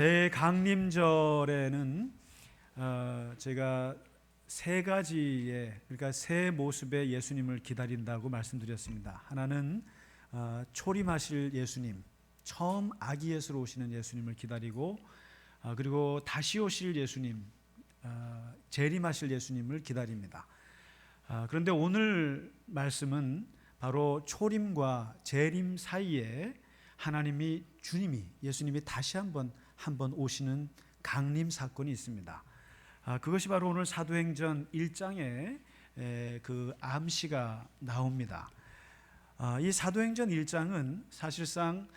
대강림절에는 제가 세 가지의, 그러니까 세 모습의 예수님을 기다린다고 말씀드렸습니다. 하나는 초림하실 예수님, 처음 아기 예수로 오시는 예수님을 기다리고, 그리고 다시 오실 예수님, 재림하실 예수님을 기다립니다. 그런데 오늘 말씀은 바로 초림과 재림 사이에 하나님이, 주님이, 예수님이 다시 한번 오시는 강림 사건이 있습니다. 그것이 바로 오늘 사도행전 1장에 그 암시가 나옵니다. 이 사도행전 1장은 사실상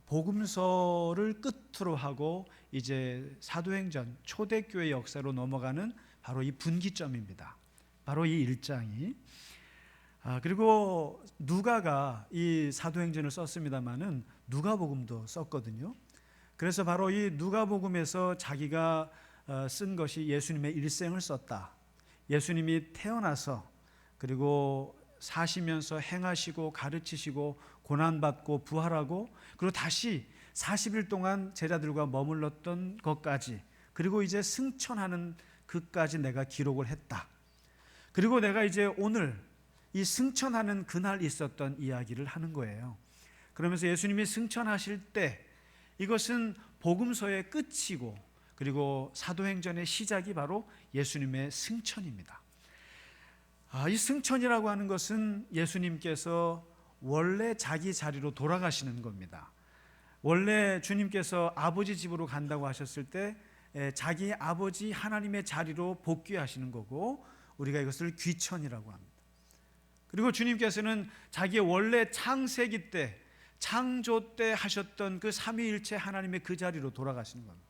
복음서를 끝으로 하고 이제 사도행전 초대교회 역사로 넘어가는 바로 이 분기점입니다. 바로 이 1장이. 그리고 누가가 이 사도행전을 썼습니다마는 누가복음도 썼거든요. 그래서 바로 이 누가복음에서 자기가 쓴 것이 예수님의 일생을 썼다. 예수님이 태어나서 그리고 사시면서 행하시고 가르치시고 고난받고 부활하고 그리고 다시 40일 동안 제자들과 머물렀던 것까지, 그리고 이제 승천하는 그까지 내가 기록을 했다. 그리고 내가 이제 오늘 이 승천하는 그날 있었던 이야기를 하는 거예요. 그러면서 예수님이 승천하실 때 이것은 복음서의 끝이고, 그리고 사도행전의 시작이 바로 예수님의 승천입니다. 이 승천이라고 하는 것은 예수님께서 원래 자기 자리로 돌아가시는 겁니다. 원래 주님께서 아버지 집으로 간다고 하셨을 때 자기 아버지 하나님의 자리로 복귀하시는 거고, 우리가 이것을 귀천이라고 합니다. 그리고 주님께서는 자기의 원래 창세기 때, 창조 때 하셨던 그 삼위일체 하나님의 그 자리로 돌아가시는 겁니다.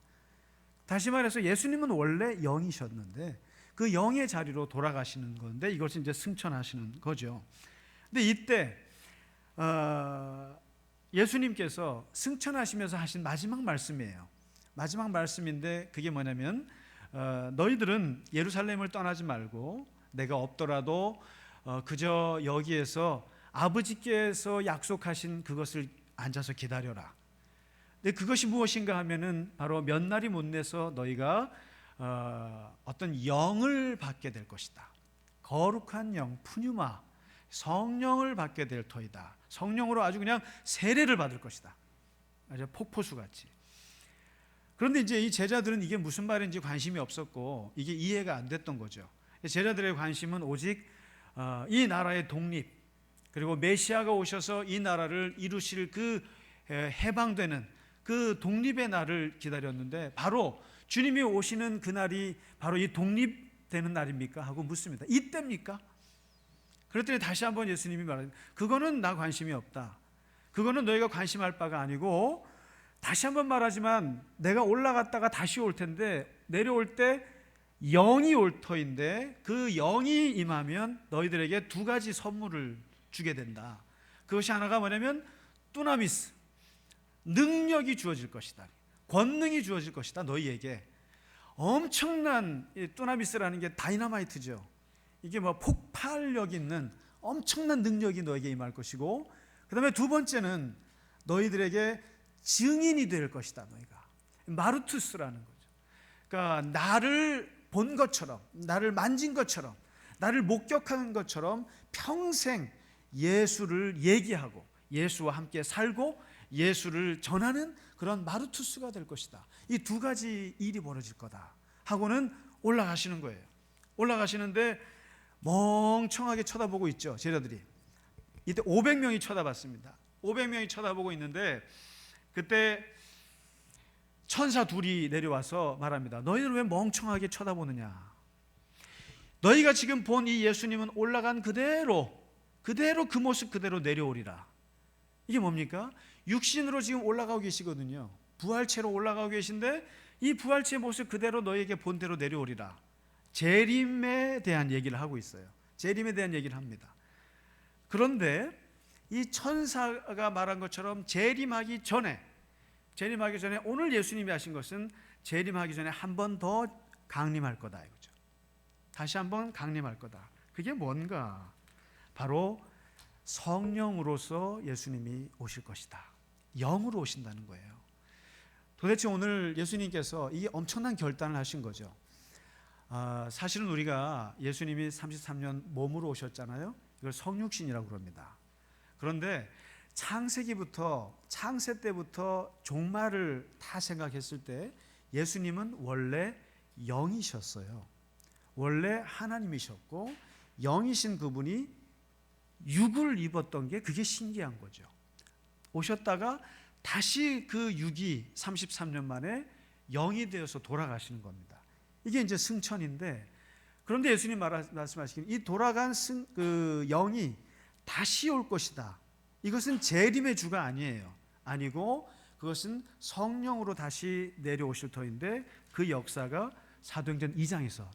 다시 말해서 예수님은 원래 영이셨는데 그 영의 자리로 돌아가시는 건데, 이것을 이제 승천하시는 거죠. 근데 이때 예수님께서 승천하시면서 하신 마지막 말씀이에요. 마지막 말씀인데 그게 뭐냐면 너희들은 예루살렘을 떠나지 말고 내가 없더라도 그저 여기에서 아버지께서 약속하신 그것을 앉아서 기다려라. 근데 그것이 무엇인가 하면은 바로 몇 날이 못 내서 너희가 어떤 영을 받게 될 것이다. 거룩한 영, 푸뉴마, 성령을 받게 될 터이다. 성령으로 아주 그냥 세례를 받을 것이다. 아주 폭포수 같이. 그런데 이제 이 제자들은 이게 무슨 말인지 관심이 없었고 이게 이해가 안 됐던 거죠. 제자들의 관심은 오직 이 나라의 독립, 그리고 메시아가 오셔서 이 나라를 이루실 그 해방되는 그 독립의 날을 기다렸는데, 바로 주님이 오시는 그날이 바로 이 독립되는 날입니까? 하고 묻습니다. 이때입니까? 그랬더니 다시 한번 예수님이 말합니다. 그거는 나 관심이 없다. 그거는 너희가 관심할 바가 아니고, 다시 한번 말하지만 내가 올라갔다가 다시 올 텐데, 내려올 때 영이 올 터인데 그 영이 임하면 너희들에게 두 가지 선물을 주게 된다. 그것이 하나가 뭐냐면 뚜나미스, 능력이 주어질 것이다. 권능이 주어질 것이다. 너희에게 엄청난, 뚜나미스라는 게 다이너마이트죠. 이게 뭐 폭발력 있는 엄청난 능력이 너에게 임할 것이고, 그 다음에 두 번째는 너희들에게 증인이 될 것이다. 너희가 마르투스라는 거죠. 그러니까 나를 본 것처럼, 나를 만진 것처럼, 나를 목격한 것처럼 평생 예수를 얘기하고 예수와 함께 살고 예수를 전하는 그런 마르투스가 될 것이다. 이 두 가지 일이 벌어질 거다 하고는 올라가시는 거예요. 올라가시는데 멍청하게 쳐다보고 있죠. 제자들이. 이때 500명이 쳐다봤습니다. 500명이 쳐다보고 있는데 그때 천사 둘이 내려와서 말합니다. 너희들 왜 멍청하게 쳐다보느냐? 너희가 지금 본 이 예수님은 올라간 그대로 그 모습 그대로 내려오리라. 이게 뭡니까? 육신으로 지금 올라가고 계시거든요. 부활체로 올라가고 계신데 이 부활체의 모습 그대로 너희에게 본대로 내려오리라. 재림에 대한 얘기를 하고 있어요. 재림에 대한 얘기를 합니다. 그런데 이 천사가 말한 것처럼 재림하기 전에 오늘 예수님이 하신 것은 재림하기 전에 한 번 더 강림할 거다 이거죠. 다시 한 번 강림할 거다. 그게 뭔가? 바로 성령으로서 예수님이 오실 것이다. 영으로 오신다는 거예요. 도대체 오늘 예수님께서 이 엄청난 결단을 하신 거죠. 사실은 우리가 예수님이 33년 몸으로 오셨잖아요. 이걸 성육신이라고 그럽니다. 그런데 창세 때부터 종말을 다 생각했을 때 예수님은 원래 영이셨어요. 원래 하나님이셨고 영이신 그분이 육을 입었던 게 그게 신기한 거죠. 오셨다가 다시 그 육이 33년 만에 영이 되어서 돌아가시는 겁니다. 이게 이제 승천인데, 그런데 예수님 말씀하시기를 이 돌아간 그 영이 다시 올 것이다. 이것은 재림의 주가 아니고 그것은 성령으로 다시 내려오실 터인데, 그 역사가 사도행전 2장에서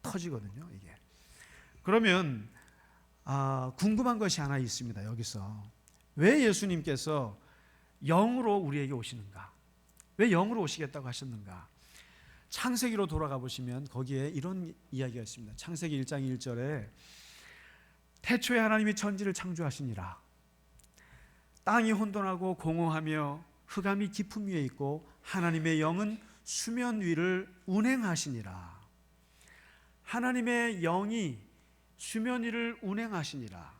터지거든요. 이게. 그러면 궁금한 것이 하나 있습니다. 여기서 왜 예수님께서 영으로 우리에게 오시는가? 왜 영으로 오시겠다고 하셨는가? 창세기로 돌아가 보시면 거기에 이런 이야기가 있습니다. 창세기 1장 1절에 태초에 하나님이 천지를 창조하시니라. 땅이 혼돈하고 공허하며 흑암이 깊음 위에 있고 하나님의 영은 수면 위를 운행하시니라. 하나님의 영이 수면 위를 운행하시니라.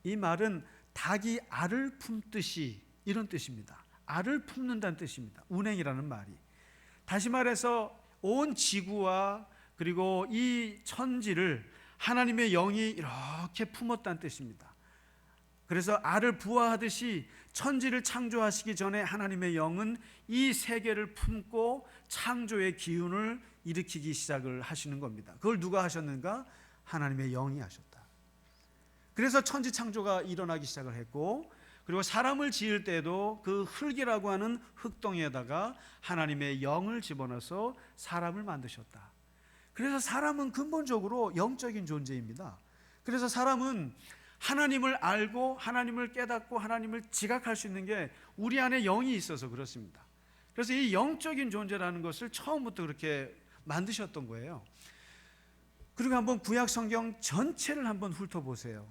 이 말은 닭이 알을 품듯이, 이런 뜻입니다. 알을 품는다는 뜻입니다. 운행이라는 말이. 다시 말해서 온 지구와 그리고 이 천지를 하나님의 영이 이렇게 품었다는 뜻입니다. 그래서 알을 부화하듯이 천지를 창조하시기 전에 하나님의 영은 이 세계를 품고 창조의 기운을 일으키기 시작을 하시는 겁니다. 그걸 누가 하셨는가? 하나님의 영이 하셨다. 그래서 천지 창조가 일어나기 시작을 했고, 그리고 사람을 지을 때도 그 흙이라고 하는 흙덩이에다가 하나님의 영을 집어넣어서 사람을 만드셨다. 그래서 사람은 근본적으로 영적인 존재입니다. 그래서 사람은 하나님을 알고 하나님을 깨닫고 하나님을 지각할 수 있는 게 우리 안에 영이 있어서 그렇습니다. 그래서 이 영적인 존재라는 것을 처음부터 그렇게 만드셨던 거예요. 그리고 한번 구약 성경 전체를 한번 훑어보세요.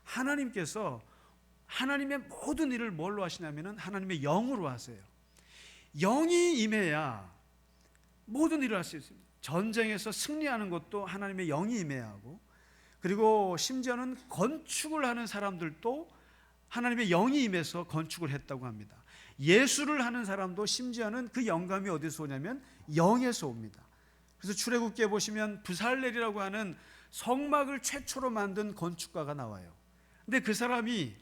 하나님께서 하나님의 모든 일을 뭘로 하시냐면 하나님의 영으로 하세요. 영이 임해야 모든 일을 할 수 있습니다. 전쟁에서 승리하는 것도 하나님의 영이 임해야 하고, 그리고 심지어는 건축을 하는 사람들도 하나님의 영이 임해서 건축을 했다고 합니다. 예술을 하는 사람도 심지어는 그 영감이 어디서 오냐면 영에서 옵니다. 그래서 출애굽기에 보시면 부살렐이라고 하는 성막을 최초로 만든 건축가가 나와요. 근데 그 사람이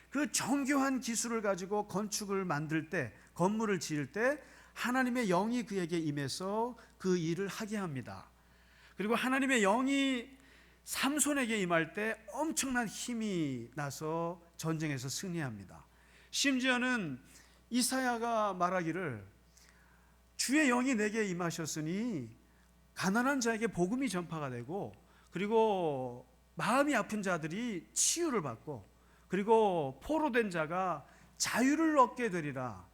그 정교한 기술을 가지고 건축을 만들 때, 건물을 지을 때 하나님의 영이 그에게 임해서 그 일을 하게 합니다. 그리고 하나님의 영이 삼손에게 임할 때 엄청난 힘이 나서 전쟁에서 승리합니다. 심지어는 이사야가 말하기를 주의 영이 내게 임하셨으니 가난한 자에게 복음이 전파가 되고, 그리고 마음이 아픈 자들이 치유를 받고, 그리고 포로된 자가 자유를 얻게 되리라.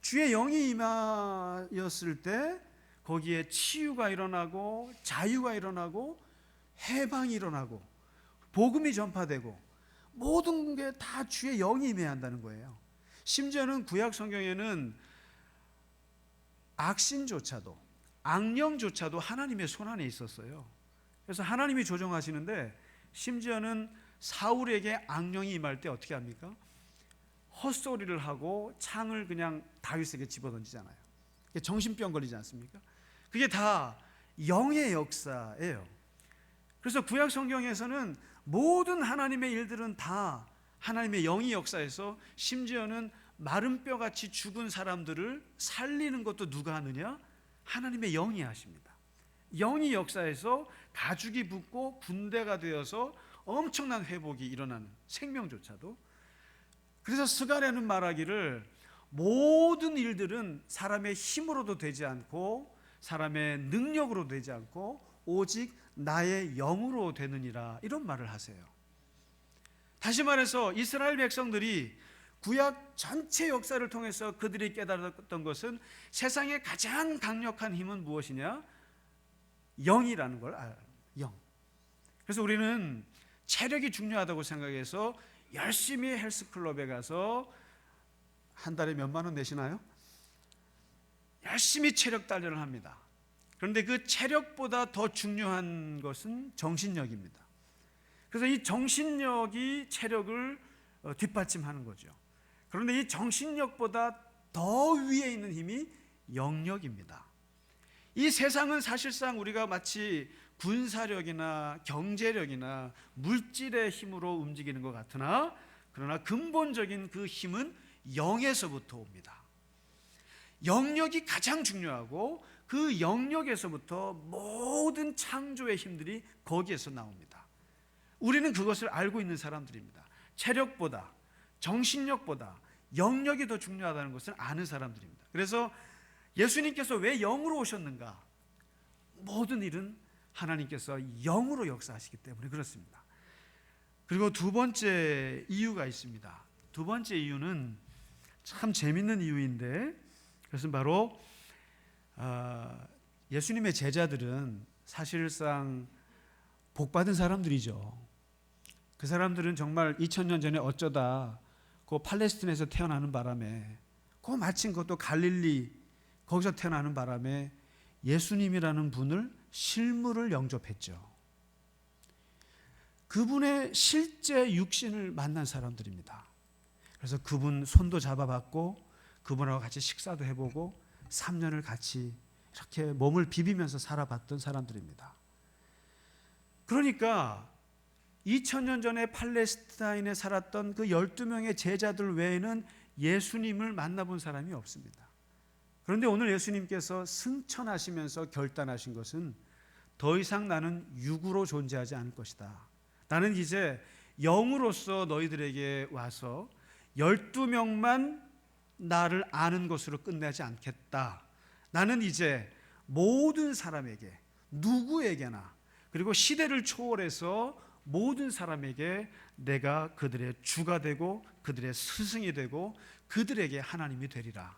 주의 영이 임하였을 때 거기에 치유가 일어나고 자유가 일어나고 해방이 일어나고 복음이 전파되고 모든 게 다 주의 영이 임해야 한다는 거예요. 심지어는 구약 성경에는 악신조차도, 악령조차도 하나님의 손안에 있었어요. 그래서 하나님이 조정하시는데, 심지어는 사울에게 악령이 임할 때 어떻게 합니까? 헛소리를 하고 창을 그냥 다윗에게 집어던지잖아요. 정신병 걸리지 않습니까? 그게 다 영의 역사예요. 그래서 구약 성경에서는 모든 하나님의 일들은 다 하나님의 영이 역사에서, 심지어는 마른 뼈같이 죽은 사람들을 살리는 것도 누가 하느냐? 하나님의 영이 하십니다. 영이 역사에서 가죽이 붙고 군대가 되어서 엄청난 회복이 일어나는, 생명조차도. 그래서 스가랴는 말하기를 모든 일들은 사람의 힘으로도 되지 않고 사람의 능력으로 되지 않고 오직 나의 영으로 되느니라, 이런 말을 하세요. 다시 말해서 이스라엘 백성들이 구약 전체 역사를 통해서 그들이 깨달았던 것은 세상의 가장 강력한 힘은 무엇이냐? 영이라는 걸 알아요. 영. 그래서 우리는 체력이 중요하다고 생각해서 열심히 헬스클럽에 가서 한 달에 몇만 원 내시나요? 열심히 체력 단련을 합니다. 그런데 그 체력보다 더 중요한 것은 정신력입니다. 그래서 이 정신력이 체력을 뒷받침하는 거죠. 그런데 이 정신력보다 더 위에 있는 힘이 영력입니다. 이 세상은 사실상 우리가 마치 군사력이나 경제력이나 물질의 힘으로 움직이는 것 같으나, 그러나 근본적인 그 힘은 영에서부터 옵니다. 영력이 가장 중요하고 그 영력에서부터 모든 창조의 힘들이 거기에서 나옵니다. 우리는 그것을 알고 있는 사람들입니다. 체력보다, 정신력보다 영력이 더 중요하다는 것을 아는 사람들입니다. 그래서 예수님께서 왜 영으로 오셨는가? 모든 일은 하나님께서 영으로 역사하시기 때문에 그렇습니다. 그리고 두 번째 이유가 있습니다. 두 번째 이유는 참 재밌는 이유인데, 그것은 바로 예수님의 제자들은 사실상 복받은 사람들이죠. 그 사람들은 정말 2000년 전에 어쩌다 그 팔레스틴에서 태어나는 바람에, 그 마침 그것도 갈릴리 거기서 태어나는 바람에 예수님이라는 분을 실물을 영접했죠. 그분의 실제 육신을 만난 사람들입니다. 그래서 그분 손도 잡아봤고 그분하고 같이 식사도 해보고 3년을 같이 이렇게 몸을 비비면서 살아봤던 사람들입니다. 그러니까 2000년 전에 팔레스타인에 살았던 그 12명의 제자들 외에는 예수님을 만나본 사람이 없습니다. 그런데 오늘 예수님께서 승천하시면서 결단하신 것은 더 이상 나는 육으로 존재하지 않을 것이다. 나는 이제 영으로서 너희들에게 와서 12명만 나를 아는 것으로 끝내지 않겠다. 나는 이제 모든 사람에게, 누구에게나, 그리고 시대를 초월해서 모든 사람에게 내가 그들의 주가 되고 그들의 스승이 되고 그들에게 하나님이 되리라.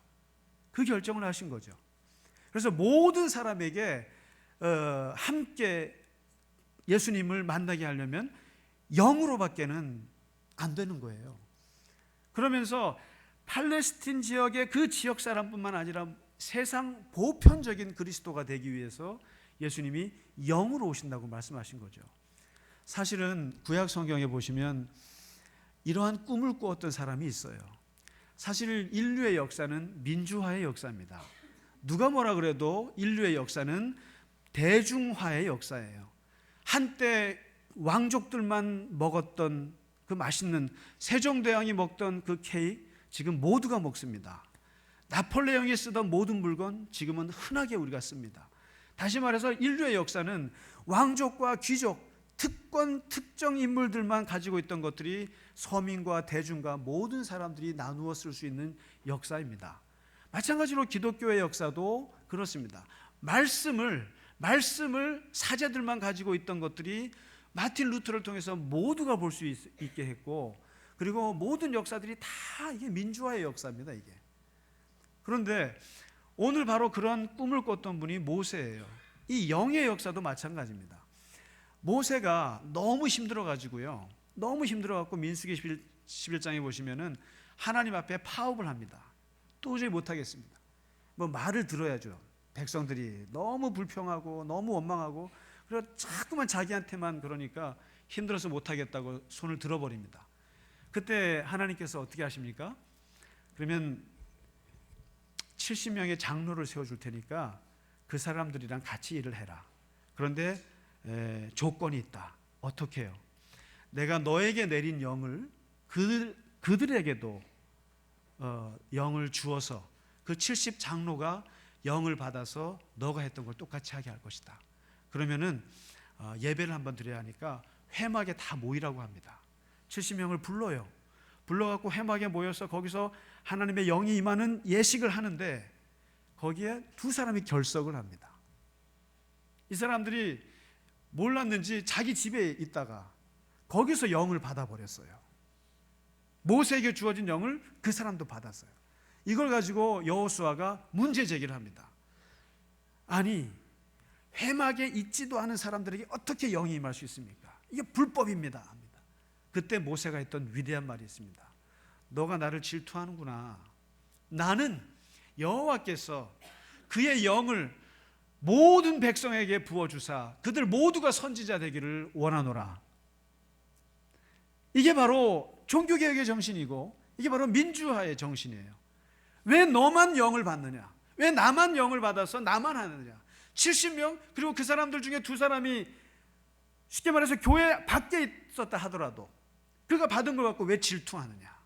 그 결정을 하신 거죠. 그래서 모든 사람에게 함께 예수님을 만나게 하려면 영으로밖에는 안 되는 거예요. 그러면서 팔레스틴 지역의 그 지역 사람뿐만 아니라 세상 보편적인 그리스도가 되기 위해서 예수님이 영으로 오신다고 말씀하신 거죠. 사실은 구약 성경에 보시면 이러한 꿈을 꾸었던 사람이 있어요. 사실 인류의 역사는 민주화의 역사입니다. 누가 뭐라 그래도 인류의 역사는 대중화의 역사예요. 한때 왕족들만 먹었던 그 맛있는, 세종대왕이 먹던 그 케이크 지금 모두가 먹습니다. 나폴레옹이 쓰던 모든 물건 지금은 흔하게 우리가 씁니다. 다시 말해서 인류의 역사는 왕족과 귀족, 특권, 특정 인물들만 가지고 있던 것들이 서민과 대중과 모든 사람들이 나누어 쓸 수 있는 역사입니다. 마찬가지로 기독교의 역사도 그렇습니다. 말씀을 사제들만 가지고 있던 것들이 마틴 루터를 통해서 모두가 볼 수 있게 했고, 그리고 모든 역사들이 다 이게 민주화의 역사입니다. 이게. 그런데 오늘 바로 그런 꿈을 꿨던 분이 모세예요. 이 영의 역사도 마찬가지입니다. 모세가 너무 힘들어가지고요. 너무 힘들어갖고 민수기 11장에 보시면은 하나님 앞에 파업을 합니다. 도저히 못하겠습니다. 뭐 말을 들어야죠. 백성들이 너무 불평하고 너무 원망하고, 그래서 자꾸만 자기한테만 그러니까 힘들어서 못하겠다고 손을 들어버립니다. 그때 하나님께서 어떻게 하십니까? 그러면 70명의 장로를 세워줄 테니까 그 사람들이랑 같이 일을 해라. 그런데 조건이 있다. 어떻게 해요? 내가 너에게 내린 영을 그들에게도 영을 주어서 그 70 장로가 영을 받아서 너가 했던 걸 똑같이 하게 할 것이다. 그러면은 예배를 한번 드려야 하니까 회막에 다 모이라고 합니다. 70명을 불러요. 불러갖고 회막에 모여서 거기서 하나님의 영이 임하는 예식을 하는데 거기에 두 사람이 결석을 합니다. 이 사람들이 몰랐는지 자기 집에 있다가 거기서 영을 받아버렸어요. 모세에게 주어진 영을 그 사람도 받았어요. 이걸 가지고 여호수아가 문제 제기를 합니다. 아니, 회막에 있지도 않은 사람들에게 어떻게 영이 임할 수 있습니까? 이게 불법입니다. 합니다. 그때 모세가 했던 위대한 말이 있습니다. 너가 나를 질투하는구나. 나는 여호와께서 그의 영을 모든 백성에게 부어주사 그들 모두가 선지자 되기를 원하노라. 이게 바로 종교개혁의 정신이고 이게 바로 민주화의 정신이에요. 왜 너만 영을 받느냐? 왜 나만 영을 받아서 나만 하느냐? 70명 그리고 그 사람들 중에 2사람이 쉽게 말해서 교회 밖에 있었다 하더라도 그가 받은 걸 갖고 왜 질투하느냐?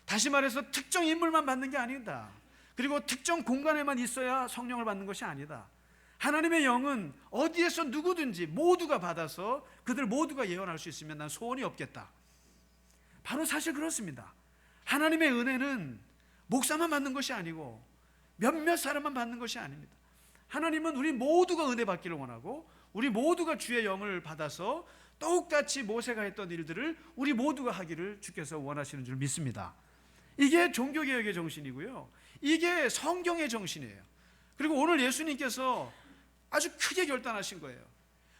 다시 말해서 특정 인물만 받는 게 아니다. 그리고 특정 공간에만 있어야 성령을 받는 것이 아니다. 하나님의 영은 어디에서 누구든지 모두가 받아서 그들 모두가 예언할 수 있으면 난 소원이 없겠다. 바로 사실 그렇습니다. 하나님의 은혜는 목사만 받는 것이 아니고 몇몇 사람만 받는 것이 아닙니다. 하나님은 우리 모두가 은혜 받기를 원하고 우리 모두가 주의 영을 받아서 똑같이 모세가 했던 일들을 우리 모두가 하기를 주께서 원하시는 줄 믿습니다. 이게 종교개혁의 정신이고요, 이게 성경의 정신이에요. 그리고 오늘 예수님께서 아주 크게 결단하신 거예요.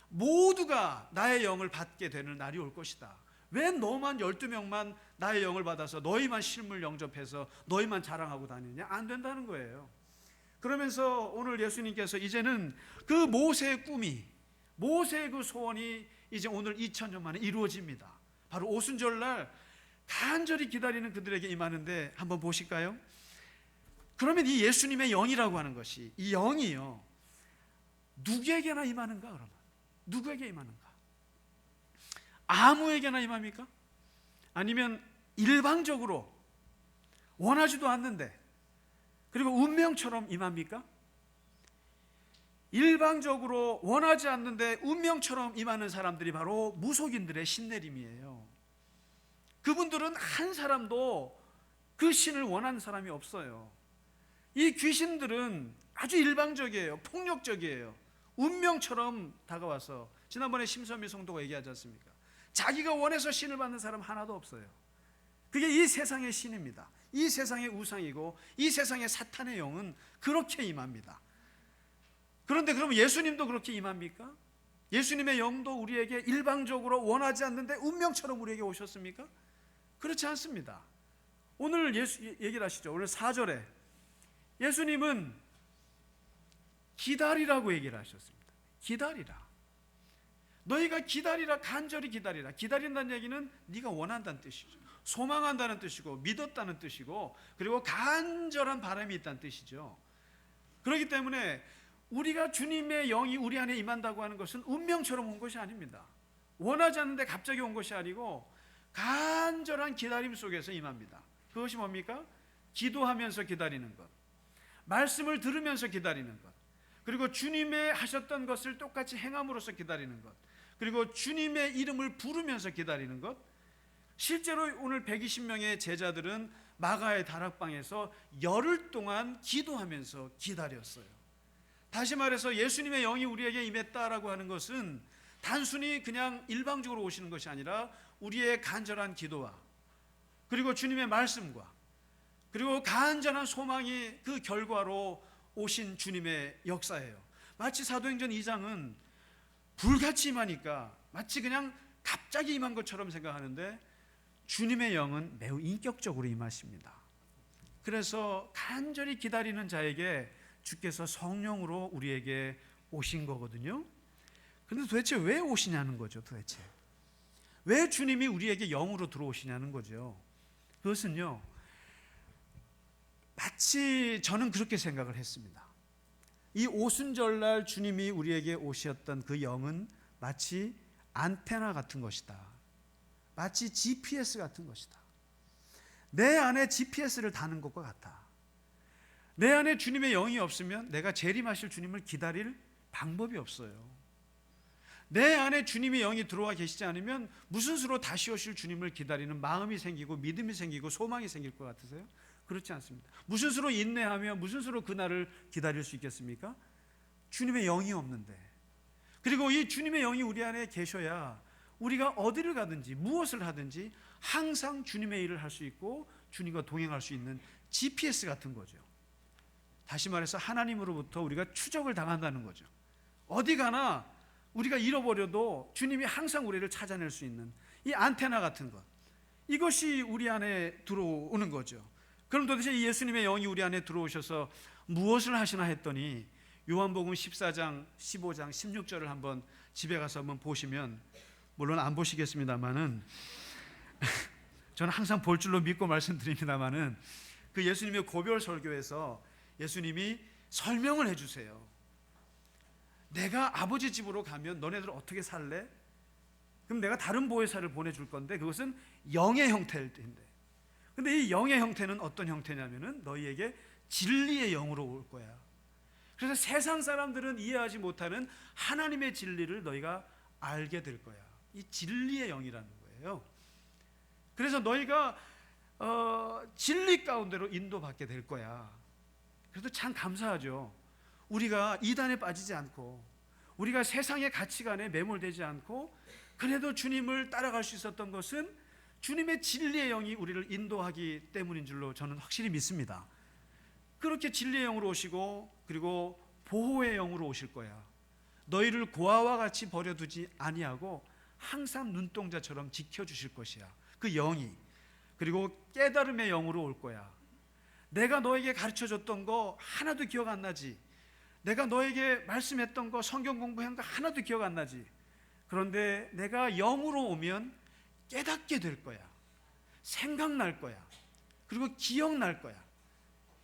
모두가 나의 영을 받게 되는 날이 올 것이다. 왜 너만 12명만 나의 영을 받아서 너희만 실물 영접해서 너희만 자랑하고 다니냐? 안 된다는 거예요. 그러면서 오늘 예수님께서 이제는 그 모세의 꿈이, 모세의 그 소원이 이제 오늘 2000년 만에 이루어집니다. 바로 오순절날 간절히 기다리는 그들에게 임하는데 한번 보실까요? 그러면 이 예수님의 영이라고 하는 것이, 이 영이요, 누구에게나 임하는가? 그러면 누구에게 임하는가? 아무에게나 임합니까? 아니면 일방적으로 원하지도 않는데 그리고 운명처럼 임합니까? 일방적으로 원하지 않는데 운명처럼 임하는 사람들이 바로 무속인들의 신내림이에요. 그분들은 한 사람도 그 신을 원하는 사람이 없어요. 이 귀신들은 아주 일방적이에요. 폭력적이에요. 운명처럼 다가와서, 지난번에 심선미 성도가 얘기하지 않습니까? 자기가 원해서 신을 받는 사람 하나도 없어요. 그게 이 세상의 신입니다. 이 세상의 우상이고 이 세상의 사탄의 영은 그렇게 임합니다. 그런데 그럼 예수님도 그렇게 임합니까? 예수님의 영도 우리에게 일방적으로 원하지 않는데 운명처럼 우리에게 오셨습니까? 그렇지 않습니다. 오늘 예수 얘기를 하시죠. 오늘 4절에 예수님은 기다리라고 얘기를 하셨습니다. 기다리라. 너희가 기다리라, 간절히 기다리라. 기다린다는 얘기는 네가 원한다는 뜻이죠. 소망한다는 뜻이고 믿었다는 뜻이고 그리고 간절한 바람이 있다는 뜻이죠. 그렇기 때문에 우리가 주님의 영이 우리 안에 임한다고 하는 것은 운명처럼 온 것이 아닙니다. 원하지 않는데 갑자기 온 것이 아니고 간절한 기다림 속에서 임합니다. 그것이 뭡니까? 기도하면서 기다리는 것, 말씀을 들으면서 기다리는 것, 그리고 주님의 하셨던 것을 똑같이 행함으로써 기다리는 것, 그리고 주님의 이름을 부르면서 기다리는 것. 실제로 오늘 120명의 제자들은 마가의 다락방에서 열흘 동안 기도하면서 기다렸어요. 다시 말해서 예수님의 영이 우리에게 임했다라고 하는 것은 단순히 그냥 일방적으로 오시는 것이 아니라 우리의 간절한 기도와 그리고 주님의 말씀과 그리고 간절한 소망이 그 결과로 오신 주님의 역사예요. 마치 사도행전 2장은 불같이 임하니까 마치 그냥 갑자기 임한 것처럼 생각하는데 주님의 영은 매우 인격적으로 임하십니다. 그래서 간절히 기다리는 자에게 주께서 성령으로 우리에게 오신 거거든요. 그런데 도대체 왜 오시냐는 거죠. 도대체 왜 주님이 우리에게 영으로 들어오시냐는 거죠. 그것은요, 마치 저는 그렇게 생각을 했습니다. 이 오순절날 주님이 우리에게 오셨던 그 영은 마치 안테나 같은 것이다. 마치 GPS 같은 것이다. 내 안에 GPS를 다는 것과 같아. 내 안에 주님의 영이 없으면 내가 재림하실 주님을 기다릴 방법이 없어요. 내 안에 주님의 영이 들어와 계시지 않으면 무슨 수로 다시 오실 주님을 기다리는 마음이 생기고 믿음이 생기고 소망이 생길 것 같으세요? 그렇지 않습니다. 무슨 수로 인내하며 무슨 수로 그날을 기다릴 수 있겠습니까? 주님의 영이 없는데. 그리고 이 주님의 영이 우리 안에 계셔야 우리가 어디를 가든지 무엇을 하든지 항상 주님의 일을 할 수 있고 주님과 동행할 수 있는 GPS 같은 거죠. 다시 말해서 하나님으로부터 우리가 추적을 당한다는 거죠. 어디 가나 우리가 잃어버려도 주님이 항상 우리를 찾아낼 수 있는 이 안테나 같은 것, 이것이 우리 안에 들어오는 거죠. 그럼 도대체 이 예수님의 영이 우리 안에 들어오셔서 무엇을 하시나 했더니 요한복음 14장, 15장, 16절을 한번 집에 가서 한번 보시면, 물론 안 보시겠습니다만은 저는 항상 볼 줄로 믿고 말씀드립니다만은 그 예수님의 고별 설교에서 예수님이 설명을 해주세요. 내가 아버지 집으로 가면 너네들 어떻게 살래? 그럼 내가 다른 보혜사를 보내줄 건데 그것은 영의 형태일 텐데, 근데 이 영의 형태는 어떤 형태냐면은 너희에게 진리의 영으로 올 거야. 그래서 세상 사람들은 이해하지 못하는 하나님의 진리를 너희가 알게 될 거야. 이 진리의 영이라는 거예요. 그래서 너희가 진리 가운데로 인도받게 될 거야. 그래도 참 감사하죠. 우리가 이단에 빠지지 않고, 우리가 세상의 가치관에 매몰되지 않고, 그래도 주님을 따라갈 수 있었던 것은 주님의 진리의 영이 우리를 인도하기 때문인 줄로 저는 확실히 믿습니다. 그렇게 진리의 영으로 오시고, 그리고 보호의 영으로 오실 거야. 너희를 고아와 같이 버려두지 아니하고 항상 눈동자처럼 지켜주실 것이야. 그 영이. 그리고 깨달음의 영으로 올 거야. 내가 너에게 가르쳐줬던 거 하나도 기억 안 나지? 내가 너에게 말씀했던 거, 성경 공부한 거 하나도 기억 안 나지? 그런데 내가 영으로 오면 깨닫게 될 거야. 생각날 거야. 그리고 기억날 거야.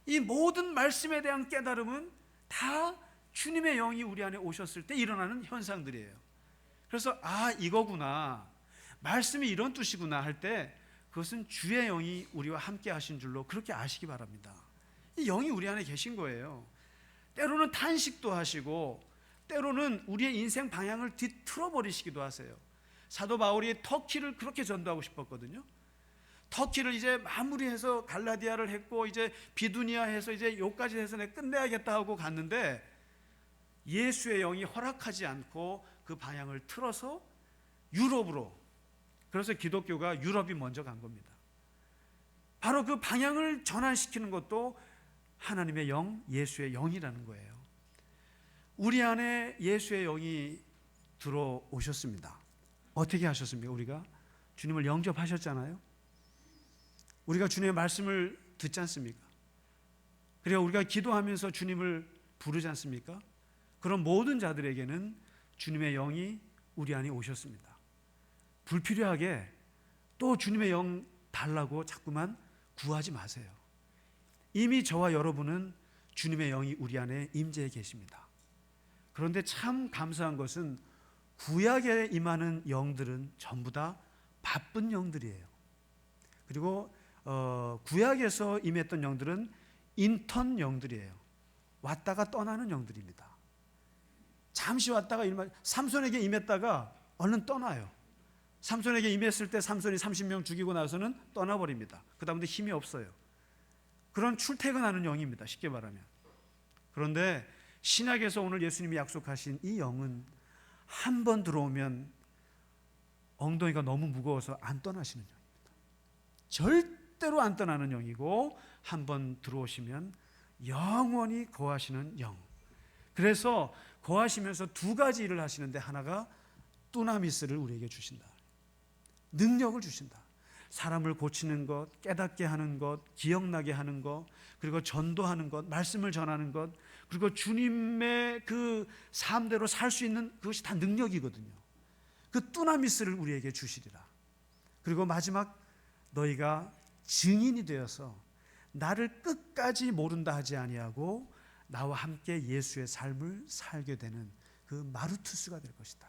이 모든 말씀에 대한 깨달음은 다 주님의 영이 우리 안에 오셨을 때 일어나는 현상들이에요. 그래서 이거구나, 말씀이 이런 뜻이구나 할 때 그것은 주의 영이 우리와 함께 하신 줄로 그렇게 아시기 바랍니다. 이 영이 우리 안에 계신 거예요. 때로는 탄식도 하시고, 때로는 우리의 인생 방향을 뒤틀어 버리시기도 하세요. 사도 바울이 터키를 그렇게 전도하고 싶었거든요. 터키를 이제 마무리해서 갈라디아를 했고, 이제 비두니아 해서 이제 요까지 해서 내가 끝내야겠다 하고 갔는데 예수의 영이 허락하지 않고 그 방향을 틀어서 유럽으로, 그래서 기독교가 유럽이 먼저 간 겁니다. 바로 그 방향을 전환시키는 것도 하나님의 영, 예수의 영이라는 거예요. 우리 안에 예수의 영이 들어오셨습니다. 어떻게 하셨습니까? 우리가 주님을 영접하셨잖아요. 우리가 주님의 말씀을 듣지 않습니까? 그리고 우리가 기도하면서 주님을 부르지 않습니까? 그런 모든 자들에게는 주님의 영이 우리 안에 오셨습니다. 불필요하게 또 주님의 영 달라고 자꾸만 구하지 마세요. 이미 저와 여러분은 주님의 영이 우리 안에 임재해 계십니다. 그런데 참 감사한 것은 구약에 임하는 영들은 전부 다 바쁜 영들이에요. 그리고 구약에서 임했던 영들은 인턴 영들이에요. 왔다가 떠나는 영들입니다. 잠시 왔다가 삼손에게 임했다가 얼른 떠나요. 삼손에게 임했을 때 삼손이 30명 죽이고 나서는 떠나버립니다. 그 다음부터 힘이 없어요. 그런 출퇴근하는 영입니다, 쉽게 말하면. 그런데 신약에서 오늘 예수님이 약속하신 이 영은 한 번 들어오면 엉덩이가 너무 무거워서 안 떠나시는 영입니다. 절대로 안 떠나는 영이고, 한 번 들어오시면 영원히 거하시는 영. 그래서 거하시면서 두 가지 일을 하시는데, 하나가 두나미스를 우리에게 주신다. 능력을 주신다. 사람을 고치는 것, 깨닫게 하는 것, 기억나게 하는 것, 그리고 전도하는 것, 말씀을 전하는 것, 그리고 주님의 그 삶대로 살 수 있는 그것이 다 능력이거든요. 그 두나미스를 우리에게 주시리라. 그리고 마지막, 너희가 증인이 되어서 나를 끝까지 모른다 하지 아니하고 나와 함께 예수의 삶을 살게 되는 그 마르투스가 될 것이다.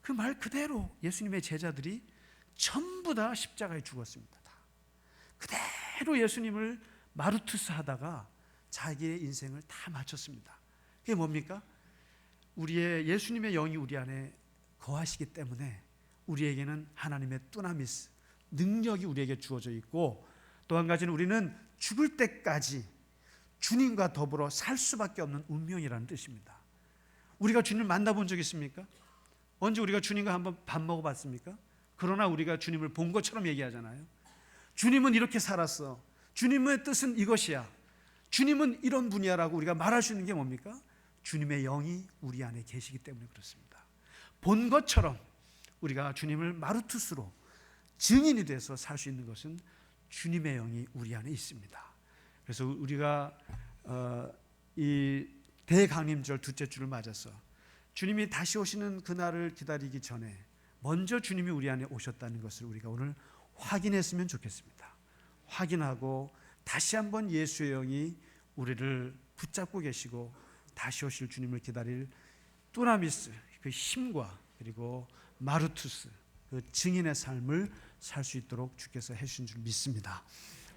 그 말 그대로 예수님의 제자들이 전부 다 십자가에 죽었습니다. 다. 그대로 예수님을 마르투스 하다가 자기의 인생을 다 마쳤습니다. 그게 뭡니까? 우리의 예수님의 영이 우리 안에 거하시기 때문에 우리에게는 하나님의 두나미스, 능력이 우리에게 주어져 있고, 또 한 가지는 우리는 죽을 때까지 주님과 더불어 살 수밖에 없는 운명이라는 뜻입니다. 우리가 주님을 만나본 적 있습니까? 언제 우리가 주님과 한번 밥 먹어봤습니까? 그러나 우리가 주님을 본 것처럼 얘기하잖아요. 주님은 이렇게 살았어. 주님의 뜻은 이것이야. 주님은 이런 분이야라고 우리가 말할 수 있는 게 뭡니까? 주님의 영이 우리 안에 계시기 때문에 그렇습니다. 본 것처럼 우리가 주님을 마르투스로 증인이 돼서 살 수 있는 것은 주님의 영이 우리 안에 있습니다. 그래서 우리가 이 대강림절 둘째 주를 맞아서 주님이 다시 오시는 그날을 기다리기 전에 먼저 주님이 우리 안에 오셨다는 것을 우리가 오늘 확인했으면 좋겠습니다. 확인하고 다시 한번 예수의 영이 우리를 붙잡고 계시고 다시 오실 주님을 기다릴 뚜나미스, 그 힘과 그리고 마르투스, 그 증인의 삶을 살 수 있도록 주께서 해주신 줄 믿습니다.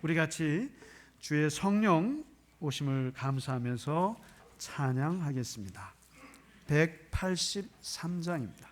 우리 같이 주의 성령 오심을 감사하면서 찬양하겠습니다. 183장입니다.